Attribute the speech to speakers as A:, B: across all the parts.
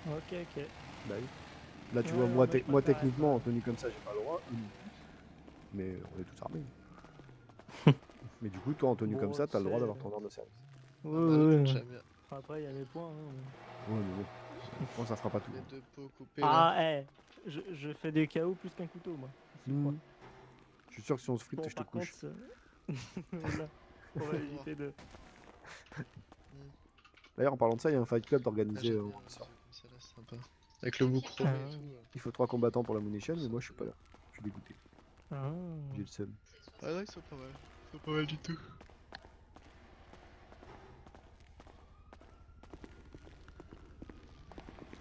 A: Ok, ok.
B: Bah oui. Là, tu
A: Ouais,
B: vois,
A: non, mais je
B: moi
A: préfère
B: techniquement, en
A: être.
B: tenue comme ça, j'ai pas le droit. Eux non plus. Mais on est tous armés. Mais du coup, toi, en tenue comme
A: Bon,
B: ça,
A: tu
B: t'as le droit
A: sais.
B: d'avoir ton ordre de service.
A: Ouais,
C: Pas mal,
A: ouais, ouais.
C: j'aime bien.
A: Enfin, après, il y a mes points. Hein.
B: Ouais, mais bon. Je pense que ça fera pas tout.
C: Les deux pots coupés là.
A: Ah, je fais des KO plus qu'un couteau, moi. Si crois.
B: Je suis sûr que si on se frite,
A: Bon,
B: je te
A: par contre,
B: couche.
A: là, on va
C: Wow.
A: éviter de.
C: Hmm.
B: D'ailleurs, en parlant de ça, il y a un fight club
C: Ah,
B: d'organiser
C: j'aime bien
B: vendredi
C: les
B: soir.
C: yeux comme ça là, c'est sympa. Avec le bout chromé et
A: Ah,
C: tout.
B: Il faut 3 combattants pour la munition, mais
C: C'est
B: moi,
C: un
B: je suis
C: peu
B: pas
C: bien.
B: là. Je suis dégoûté.
A: ah.
B: J'ai le seum.
C: Ah non, ils sont pas mal. Ils sont pas mal du tout.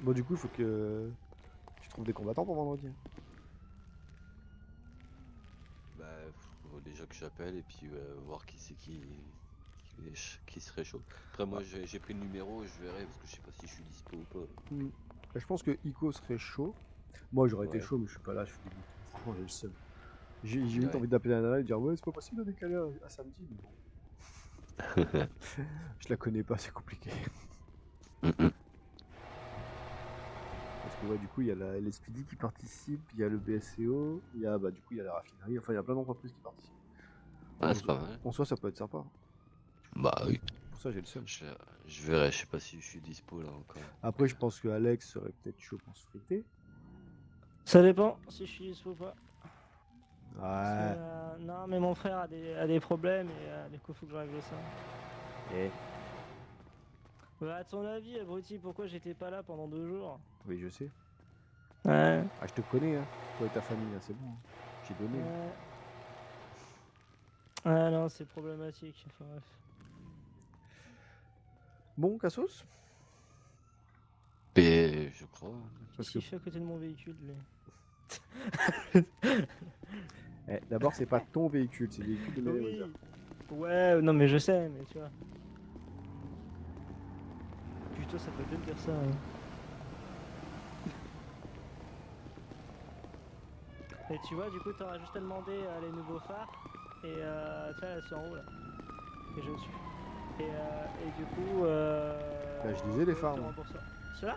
B: Bon, du coup, il faut que tu trouves des combattants pour vendredi.
D: Bah, faut déjà que j'appelle et puis voir qui c'est qui serait chaud. Après, moi,
B: Ouais.
D: j'ai pris le numéro, je verrai parce que je sais pas si je suis dispo ou pas.
B: Hmm. Bah, je pense que Ico serait chaud. Moi, j'aurais été
D: Ouais,
B: chaud, mais je suis pas là, je suis dégoûté. Franchement, j'ai le seum. J'ai limite
D: ouais.
B: envie d'appeler la nana et de dire ouais, c'est pas possible de décaler à samedi, mais bon. Je la connais pas, c'est compliqué. Parce que ouais, du coup, il y a la LSPD qui participe, il y a le BSCO, il y a bah du coup il y a la raffinerie, enfin il y a plein d'entreprises qui participent.
D: Ah,
B: En,
D: c'est pas mal.
B: en soi, ça peut être sympa.
D: Bah oui.
B: Pour ça, j'ai le seum.
D: Je, je verrai, je sais pas si je suis dispo là encore.
B: Après, je pense que Alex serait peut-être chaud pour se friter.
A: Ça dépend si je suis dispo ou pas. Parce que,
B: Ouais.
A: non, mais mon frère a des problèmes et du coup, faut que je règle ça.
B: Eh,
A: Bah, à ton avis, abruti, pourquoi j'étais pas là pendant 2 jours?
B: oui, je sais.
A: Ouais,
B: Ah, je te connais, hein. Toi et ta famille, hein, c'est bon. Hein. J'ai donné. Hein.
A: ouais. Ah non, c'est problématique. Enfin, bref.
B: Bon, Cassos.
D: Et je crois.
B: Parce
A: Qu'est-ce
B: que
A: qu'il fait à côté de mon véhicule, lui?
B: d'abord, c'est pas ton véhicule, c'est le véhicule de Meriwether.
A: Oui. Ouais, non, mais je sais, mais tu vois. Putain, ça peut bien dire ça. Hein. Et tu vois, du coup, t'auras juste à demander les nouveaux phares. Et tu vois, elles sont en haut là. Et je suis. Et du coup.
B: Bah, je disais les
A: Ils
B: phares,
A: te
B: moi.
A: remboursent. Ceux-là?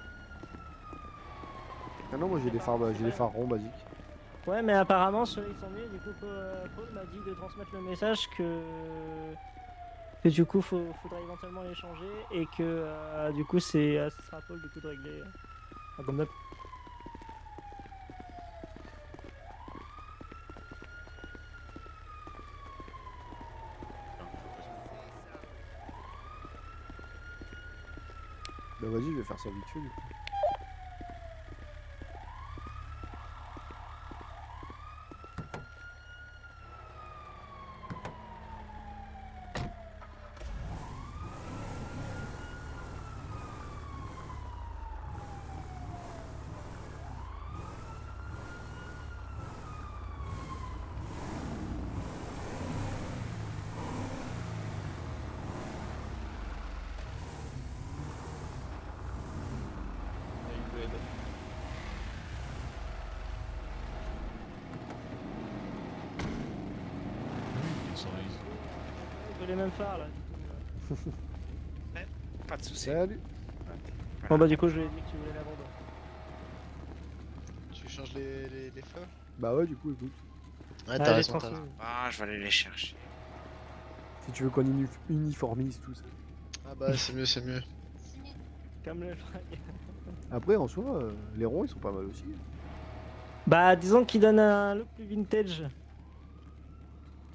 B: Ah non, moi
A: Les phares ronds, c'est
B: j'ai
A: pas
B: des
A: les mêmes.
B: phares ronds basiques.
A: Ouais, mais apparemment, ceux-là ils sont mieux. Du coup, Paul m'a dit de transmettre le message que du coup, faudrait éventuellement les changer. Et que du coup, ce sera à Paul du coup de régler. Comme d'hab.
B: Bah vas-y, je vais faire ça vite fait, du coup.
A: On veut les mêmes phares là.
E: Ouais, pas de soucis.
B: Salut.
A: Bon, bah, du coup, je lui ai dit que tu voulais la vendre.
C: Tu changes les phares?
B: Bah ouais, du coup, écoute.
C: Ouais,
A: Ah,
C: t'as
A: j'ai
C: raison, t'as
A: transmis.
C: raison.
E: Ah, je vais aller les chercher.
B: Si tu veux qu'on uniformise tout ça.
C: Ah bah, c'est mieux, c'est mieux.
A: Comme le flag.
B: Après, en soi, les ronds, ils sont pas mal aussi.
A: Bah, disons qu'il donne un look plus vintage.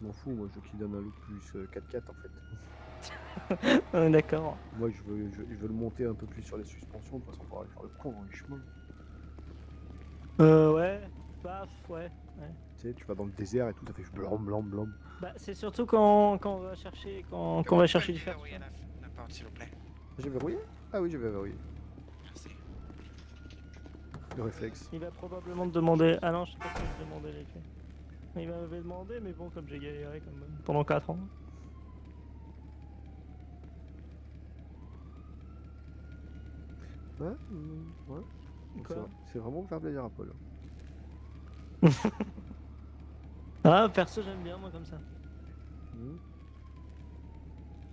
B: Je m'en fous, moi, je veux qu'il donne un look plus 4x4 en fait.
A: On est d'accord.
B: Moi, je veux le monter un peu plus sur les suspensions, de toute façon, pour aller faire le con dans les chemins.
A: Ouais. Bah, ouais. Ouais.
B: Tu sais, tu vas dans le désert et tout, ça fait blam blam blam.
A: Bah, c'est surtout quand on va chercher, quand on
E: Vous
A: va
E: pouvez
A: chercher
E: me
A: du fer.
E: déverrouiller la porte, s'il vous plaît.
B: J'ai verrouillé? Ah oui, j'ai verrouillé.
E: Merci.
B: Le réflexe.
A: Il va probablement te demander. Ah non, je sais pas si je vais demander les clés. Il m'avait demandé, mais bon, comme j'ai galéré quand même pendant 4 ans.
B: Ouais, ouais.
A: Quoi?
B: C'est vraiment pour faire plaisir à Paul.
A: Ah, perso, j'aime bien, moi, comme ça.
B: Mhm.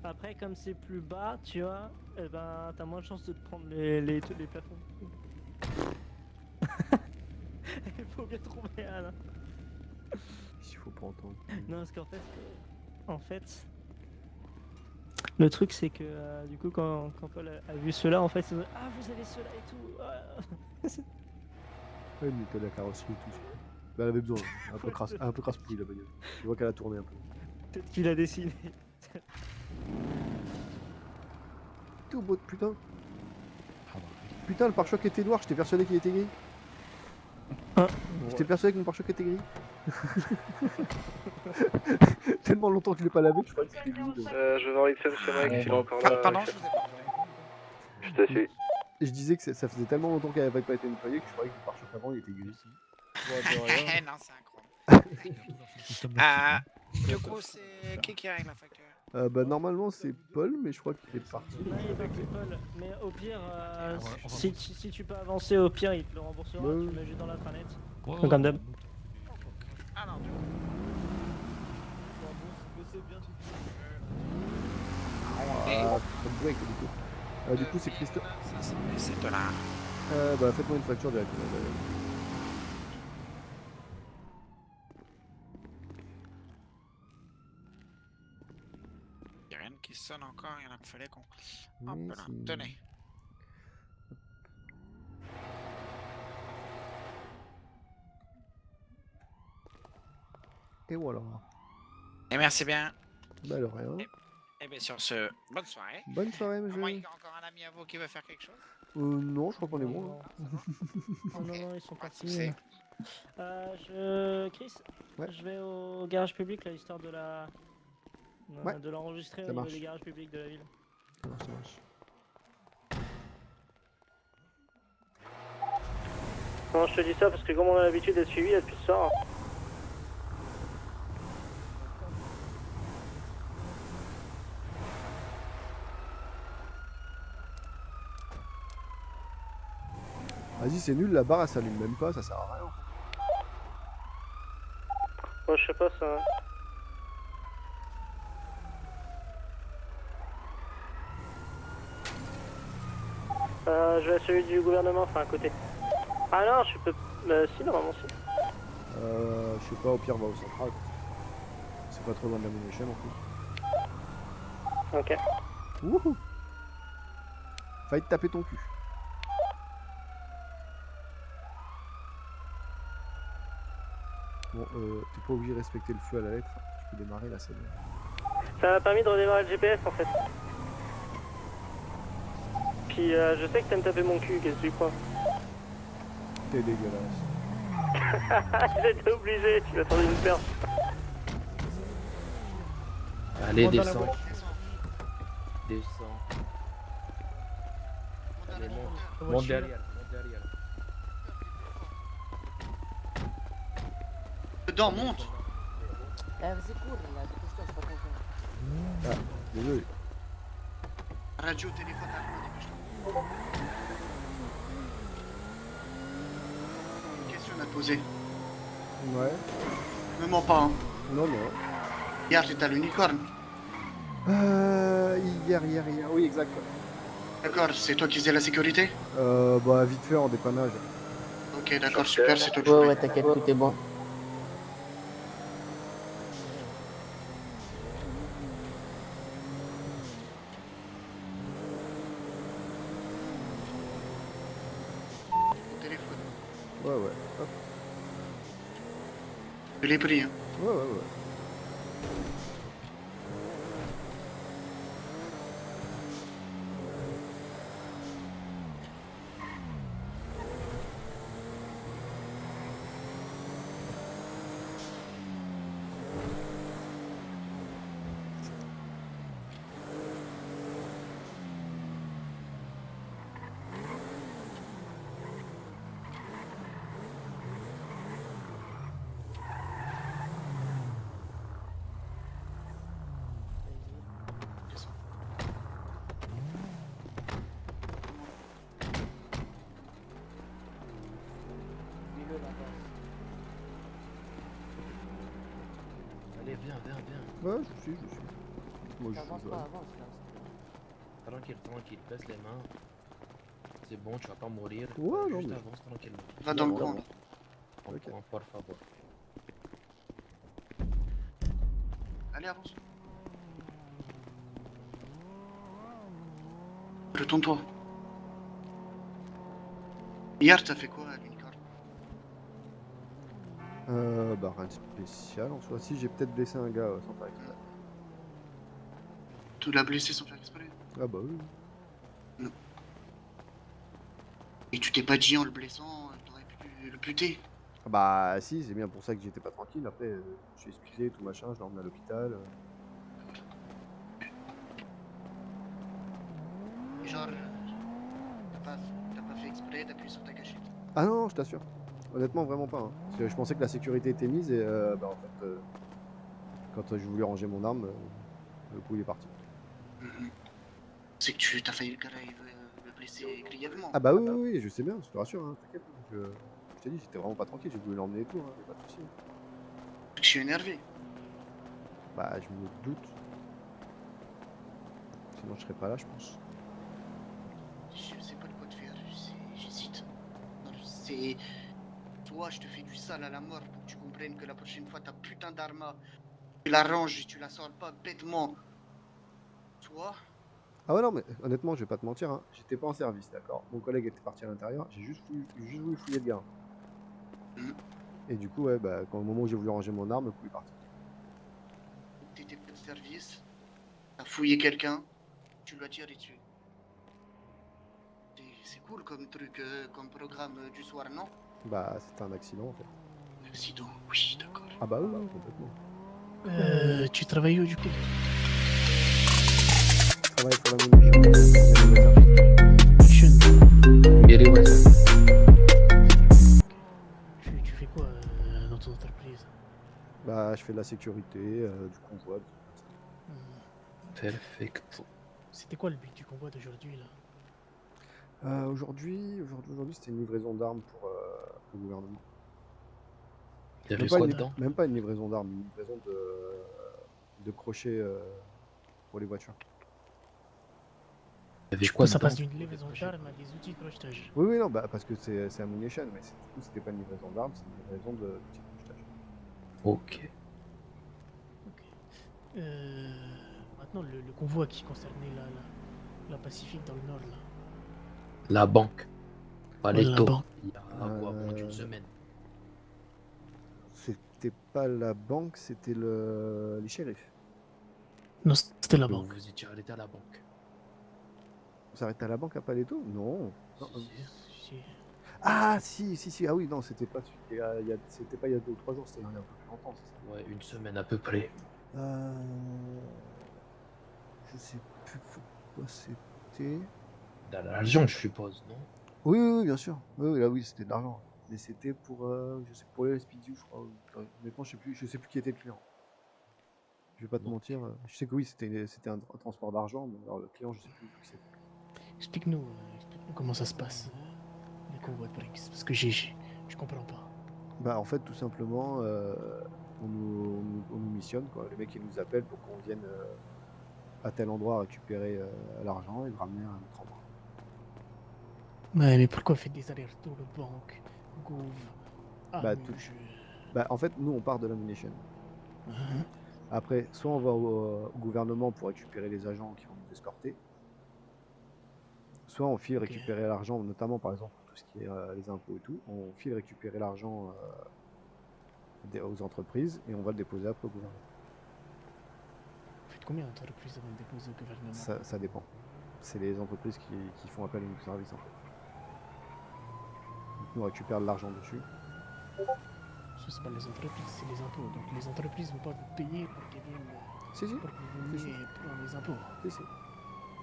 A: Après, comme c'est plus bas, tu vois, eh ben, t'as moins de chances de te prendre les plafonds. Il faut bien trouver un. Hein.
B: Il faut pas entendre.
A: Non, parce qu'en fait, le truc c'est que du coup, quand Paul a vu cela, en fait, il a dit, ah, vous avez cela et tout. Ah.
B: Ouais, mais t'as la carrosserie et tout. Bah, elle avait besoin, un peu crasse-pouille la bagnole. Tu vois qu'elle a tourné un peu.
A: Peut-être qu'il a décidé.
B: Tout beau de putain. Putain, le pare-choc était noir, j'étais persuadé qu'il était gris.
A: Hein.
B: J'étais persuadé que mon pare-choc était gris. Tellement longtemps que je l'ai pas lavé que je crois que c'était gris. donc.
F: Je vais voir Ixon chez Mike, s'il est encore là.
E: Pardon, je vous ai pas entendu.
F: Je te suis.
B: Et je disais que ça faisait tellement longtemps qu'elle avait pas été nettoyée que je croyais que le pare-choc avant il était gris.
E: Non, c'est incroyable. Du coup, c'est qui règle la facture?
B: Bah normalement c'est Paul, mais je crois qu'il est parti.
A: Non, il est parti, Paul. Mais au pire, si tu peux avancer, au pire, il te le remboursera.
B: Ouais.
A: Tu le mets juste dans l'intranet. Comme d'hab.
E: Alors, du coup.
B: Ah, comme break du coup. Du coup c'est Christophe.
E: Ça, c'est $.
B: Bah faites-moi une facture direct.
E: Il y a rien qui sonne encore, il y en a qu'il fallait qu'on.
B: Oui,
E: Hop là,
B: c'est-
E: tenez.
B: Et voilà.
E: Et merci bien.
B: Bah de rien.
E: Et bien sur ce, bonne soirée.
B: Bonne soirée
E: À moins
B: monsieur.
E: qu'il y ait encore un ami à vous qui veut faire quelque chose.
B: Non, je crois qu'on est bon. hein.
A: Oh non, ils sont
E: Pas de
A: partis.
E: soucis.
A: Chris,
B: Ouais.
A: je vais au garage public là, histoire de la.
B: Ouais.
A: De l'enregistrer
B: Ça
A: au niveau
B: marche.
A: des garages publics de la ville.
B: Ça marche, ça marche.
A: Non, je te dis ça parce que comme on a l'habitude d'être suivi depuis ce soir.
B: Vas-y, c'est nul, la barre elle s'allume même pas, ça sert à rien.
A: Moi, je sais pas ça. Je vais à celui du gouvernement, enfin à côté. Ah non, je peux. Si, normalement, si.
B: Je sais pas, au pire, va au central. C'est pas trop loin de la munition non plus.
A: Ok.
B: Wouhou! Failli te taper ton cul. Bon, t'es pas obligé de respecter le feu à la lettre. Tu peux démarrer là, c'est bon.
A: Ça m'a permis de redémarrer le GPS en fait. Puis je sais que t'aimes taper mon cul, qu'est-ce que tu crois?
B: T'es dégueulasse.
A: J'étais obligé, tu vas tendre une perche.
G: Allez,
A: Monte dans la
G: descends.
A: boîte.
G: Descends. Allez, monte.
A: La
G: Monte
A: voiture.
G: derrière. Monte derrière.
C: Dedans, monte.
H: Vas-y, cours là, dépêche-toi, je suis pas content.
B: Désolé.
C: Radio, téléphone, dépêche-toi. Une question à te poser.
B: Ouais.
C: Ne mens pas, hein.
B: Non, non.
C: Hier, j'étais à l'unicorne.
B: Hier. Oui, exact.
C: D'accord, c'est toi qui faisais la sécurité?
B: Bah, vite fait en dépannage.
C: Ok, d'accord, super, c'est toi que je
H: Ouais,
C: voulais.
H: ouais, t'inquiète, tout est bon.
C: Au téléphone.
B: Ouais. Hop.
C: Je l'ai pris, hein.
B: Ouais.
H: Dis-le là-bas.
G: Allez, viens.
B: Ouais, je suis. Moi, je
H: Avance
B: suis.
H: pas, avance là.
G: Tranquille. Baisse les mains. C'est bon, tu vas pas mourir.
B: Ouais, non,
G: Juste
B: mais-
G: avance tranquillement.
C: Va dans le
B: Ouais,
C: coin,
B: ouais.
C: là.
B: Ok.
G: Por favor.
C: Allez, avance. Retourne-toi. Hier, t'as fait quoi à l'unicorn?
B: Bah rien de spécial en soi. Si, j'ai peut-être blessé un gars sans faire exprès.
C: Tu l'as blessé sans faire exprès?
B: Ah bah oui.
C: Et tu t'es pas dit en le blessant, t'aurais pu le buter?
B: Ah bah si, c'est bien pour ça que j'étais pas tranquille. Après, je suis excusé, tout machin, je l'ai emmené à l'hôpital.
C: Et genre, t'as pas fait exprès d'appuyer sur ta gâchette?
B: Ah non, je t'assure. Honnêtement, vraiment pas. Hein. Parce que je pensais que la sécurité était mise et bah en fait, quand j'ai voulu ranger mon arme, le coup il est parti.
C: C'est que tu t'as failli le blesser grièvement.
B: Ah bah oui, oui, oui, je sais bien, je te rassure, hein, t'inquiète. Je t'ai dit, j'étais vraiment pas tranquille, j'ai voulu l'emmener et tout, hein, y a pas de soucis.
C: Je suis énervé.
B: Bah je me doute. Sinon je serais pas là, je pense.
C: Je sais pas de quoi te faire, j'hésite. C'est... Toi, je te fais du sale à la mort pour que tu comprennes que la prochaine fois, ta putain d'arma, tu la ranges et tu la sors pas bêtement. Toi,
B: Ah ouais non mais honnêtement je vais pas te mentir, hein, j'étais pas en service, d'accord. Mon collègue était parti à l'intérieur, j'ai juste voulu fouiller le gars.
C: Mhm.
B: Et du coup ouais bah au moment où j'ai voulu ranger mon arme, le coup est parti.
C: t'étais pas de service, t'as fouillé quelqu'un, tu lui as tiré dessus. C'est cool comme truc, comme programme du soir, non?
B: Bah c'était un accident en fait.
C: Accident, oui, d'accord.
B: Ah bah oui, oui, complètement.
A: Tu travailles où du coup?
B: Je travaille pour la munition.
G: Miri Wazan.
A: Tu fais quoi dans ton entreprise?
B: Bah je fais de la sécurité, du convoi, des trucs comme ça.
G: Perfecto.
A: C'était quoi le but du convoi d'aujourd'hui là?
B: Aujourd'hui c'était une livraison d'armes pour le gouvernement.
G: Il y avait quoi dedans?
B: Même pas une livraison d'armes, une livraison de crochets pour les voitures.
G: Il y avait
A: Du
G: quoi
A: coup, ça
G: dedans?
A: passe d'une livraison d'armes à des outils de crochetage.
B: Oui, oui, non, bah parce que c'est Ammunition, mais du coup c'était pas une livraison d'armes, c'est une livraison d'outils de crochetage.
G: Ok.
A: Ok. Maintenant, le convoi qui concernait la Pacifique dans le nord là.
G: La banque. Pas les
A: Ouais, la
G: taux.
A: banque.
G: Il y a quoi, moins d'une semaine.
B: C'était pas la banque, c'était les shérifs.
A: Non, c'était la
G: Que
A: banque.
G: vous étiez arrêté à la banque.
B: On s'arrête à la banque à Paleto? Non. Non,
A: Si.
B: Ah si, ah oui, non, c'était pas c'était pas il y a 2 ou 3 jours, c'était il y a un peu plus longtemps, c'est ça.
G: Ouais, une semaine à peu près.
B: Je sais plus pourquoi c'était.
G: Dans l'argent, je suppose, non?
B: Oui, oui, oui, bien sûr. Oui, oui, là, oui, c'était de l'argent. Mais c'était pour, je sais, pour les SPDU, je crois. Honnêtement, je sais plus qui était le client. Je vais pas te
G: Donc,
B: mentir. Je sais que oui, c'était un transport d'argent, mais alors le client, je sais plus du tout qui c'était.
A: Explique-nous comment ça se passe, les convois de Brinks. Parce que je comprends pas.
B: Bah, en fait, tout simplement, on nous missionne, quoi. Les mecs, ils nous appellent pour qu'on vienne à tel endroit récupérer l'argent et le ramener à un autre endroit.
A: Ouais, mais pourquoi faites des allers-retours de banque, Gouv,
B: Bah, Bah, en fait, nous, on part de l'ammunition. Après, soit on va au gouvernement pour récupérer les agents qui vont nous escorter, soit on file récupérer l'argent, notamment par exemple pour tout ce qui est les impôts et tout, on file récupérer l'argent aux entreprises et on va le déposer après au gouvernement.
A: Vous faites combien d'entreprises avant de déposer au gouvernement?
B: Ça dépend. C'est les entreprises qui font appel à nos services en fait. Donc, nous on récupère de l'argent dessus.
A: Ce n'est pas les entreprises, c'est les impôts. Donc les entreprises ne vont pas vous payer pour qu'ils viennent
B: Si, si.
A: pour que vous veniez prendre les impôts.
B: Si, si.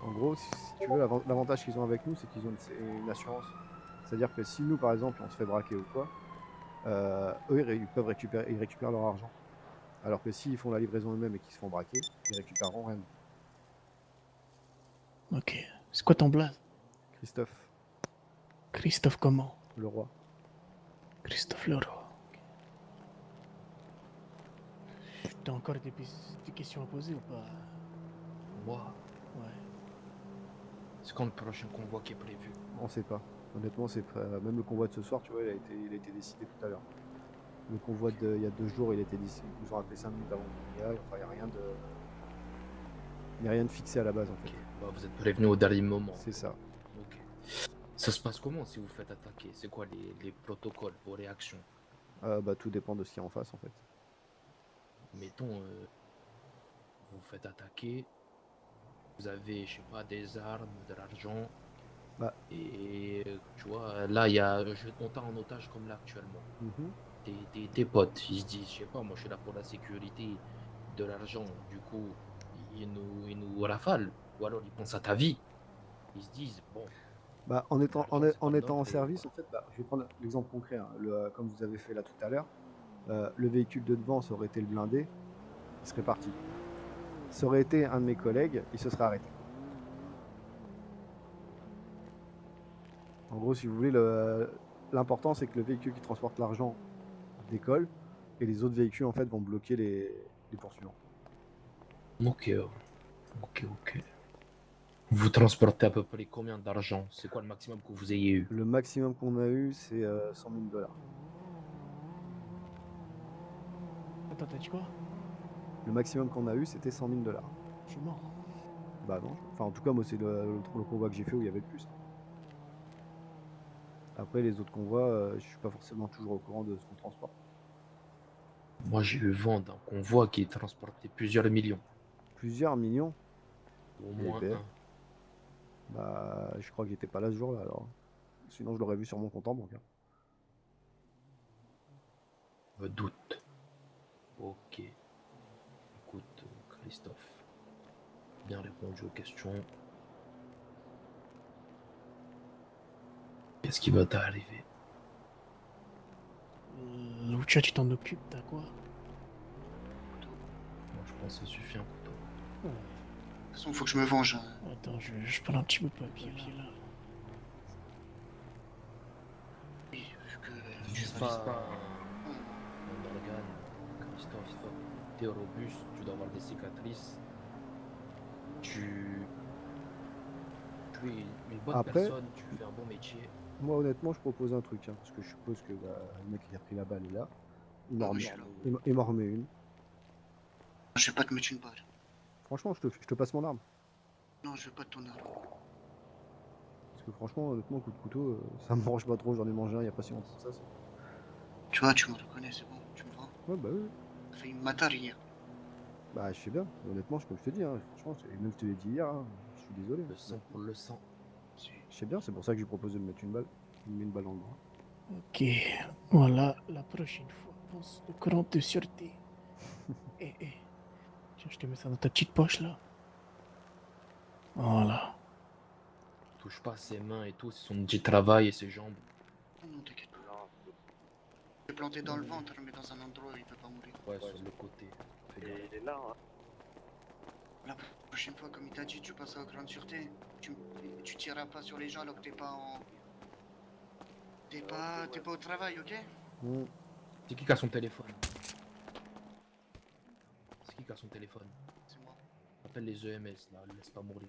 B: En gros, si tu veux, l'avantage qu'ils ont avec nous, c'est qu'ils ont une assurance. C'est-à-dire que si nous, par exemple, on se fait braquer ou quoi, eux, ils récupèrent leur argent. Alors que s'ils font la livraison eux-mêmes et qu'ils se font braquer, ils récupéreront rien.
A: Ok. C'est quoi ton blaze?
B: Christophe,
A: Christophe comment?
B: le roi.
A: Christophe Leroy. Okay. T'as encore des questions à poser ou pas?
G: moi,
A: Ouais.
G: c'est quand le prochain convoi qui est prévu?
B: On sait pas. Honnêtement, même le convoi de ce soir, tu vois, il a été décidé tout à l'heure. Le convoi il y a 2 jours, il était d'ici. Ils nous ont appelé 5 minutes avant qu'on y aille. Enfin, il n'y a rien de. Il n'y a rien de fixé à la base en fait.
G: Ok. Bah, vous êtes prévenu au dernier moment.
B: C'est ça.
G: Ok. Ça se passe comment si vous faites attaquer? C'est quoi les protocoles, vos réactions?
B: Bah, tout dépend de ce qu'il y a en face en fait.
G: Mettons, vous vous faites attaquer, vous avez, je sais pas, des armes, de l'argent,
B: Bah.
G: et tu vois, là, il y a, on t'a en otage comme là actuellement.
B: Mhm.
G: Tes potes, ils se disent, je sais pas, moi je suis là pour la sécurité, de l'argent, du coup, ils nous rafalent, ou alors ils pensent à ta vie. Ils se disent, bon,
B: Bah, en étant,
G: l'argent, c'est pas
B: en
G: le
B: étant en
G: nôtre, et
B: service, en
G: voilà.
B: fait, bah, je vais prendre l'exemple concret, hein, comme vous avez fait là tout à l'heure. Le véhicule de devant, ça aurait été le blindé, il serait parti. Ça aurait été un de mes collègues, il se serait arrêté. En gros, si vous voulez, l'important, c'est que le véhicule qui transporte l'argent décolle, et les autres véhicules, en fait, vont bloquer les poursuivants.
G: Ok, ok. Vous transportez à peu près combien d'argent? C'est quoi le maximum que vous ayez eu?
B: Le maximum qu'on a eu, c'est 100 000 $.
I: Attends, t'as dit quoi?
B: Le maximum qu'on a eu, c'était 100 000 $.
I: Je suis mort.
B: Bah non, enfin en tout cas moi c'est le convoi que j'ai fait où il y avait le plus, hein. Après les autres convois, je suis pas forcément toujours au courant de ce qu'on transporte.
G: Moi, j'ai eu vent d'un convoi qui transportait plusieurs millions.
B: Plusieurs millions?
G: Au
B: Eh
G: moins
B: ben,
G: un.
B: bah je crois que j'étais pas là ce jour-là alors. Sinon je l'aurais vu sur mon compte en banque, hein.
G: Me doute. Ok. Écoute, Christophe, bien répondu aux questions. Qu'est-ce qui va t'arriver?
I: Lucha, tu t'en occupes, t'as quoi?
G: Moi, je pense que ça suffit un couteau.
I: Ouais.
C: De toute façon, faut que je me venge, hein.
I: Attends, je prends un petit peu de papier là.
C: Oui, vu que
G: Tu
C: tu
G: vises
C: vas
G: pas un organe, Christophe. T'es robuste, tu dois avoir des cicatrices. Tu es une bonne
B: Après,
G: personne, tu fais un bon métier.
B: moi honnêtement je propose un truc, hein, parce que je suppose que bah, le mec qui a pris la balle est là. Il m'en
C: Ah oui,
B: remet,
C: je suis là.
B: il m'en remet une.
C: Je vais pas te mettre une balle.
B: Franchement je te passe mon arme.
C: Non, je veux pas de ton arme.
B: Parce que franchement honnêtement coup de couteau, ça me mange pas trop, j'en ai mangé un il y a pas si longtemps que ça.
C: Tu vois, tu me reconnais, c'est bon, tu me vois.
B: Ouais bah oui.
C: T'as failli me matar hier.
B: Bah je sais bien, honnêtement comme je te dis, hein, franchement, même je te l'ai dit hier, hein, je suis désolé.
G: Le sang pour le sang.
B: Je sais bien, c'est pour ça que je lui propose de me mettre une balle. Il me met une balle dans le bras.
I: Ok, voilà, la prochaine fois, pense au courant de sûreté. Eh, tiens, je te mets ça dans ta petite poche là. Voilà.
G: Touche pas ses mains et tout, c'est son petit travail et ses jambes.
C: Non, non, t'inquiète pas. Je vais planter dans le ventre, mais dans un endroit où il peut pas mourir.
G: Ouais, sur le côté. Fais gaffe.
F: Il est là, hein.
C: La prochaine fois, comme il t'a dit, tu passeras au grande sûreté. Tu tireras pas sur les gens alors que t'es pas en. T'es pas au travail, ok?
B: Mmh.
G: C'est qui a son téléphone? C'est qui a son téléphone?
C: C'est moi.
G: Appelle les EMS là, laisse pas mourir.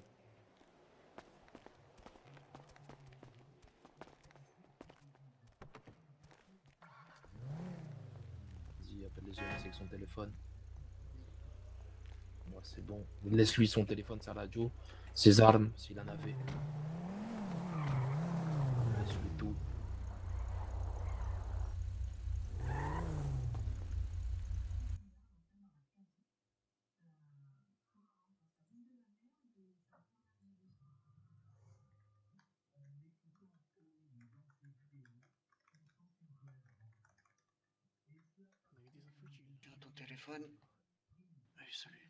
G: Vas-y, appelle les EMS avec son téléphone. Ouais, c'est bon. Laisse-lui son téléphone, sa radio, ses armes, s'il en avait. Laisse-lui tout.
C: Tiens ton téléphone. Allez, salut.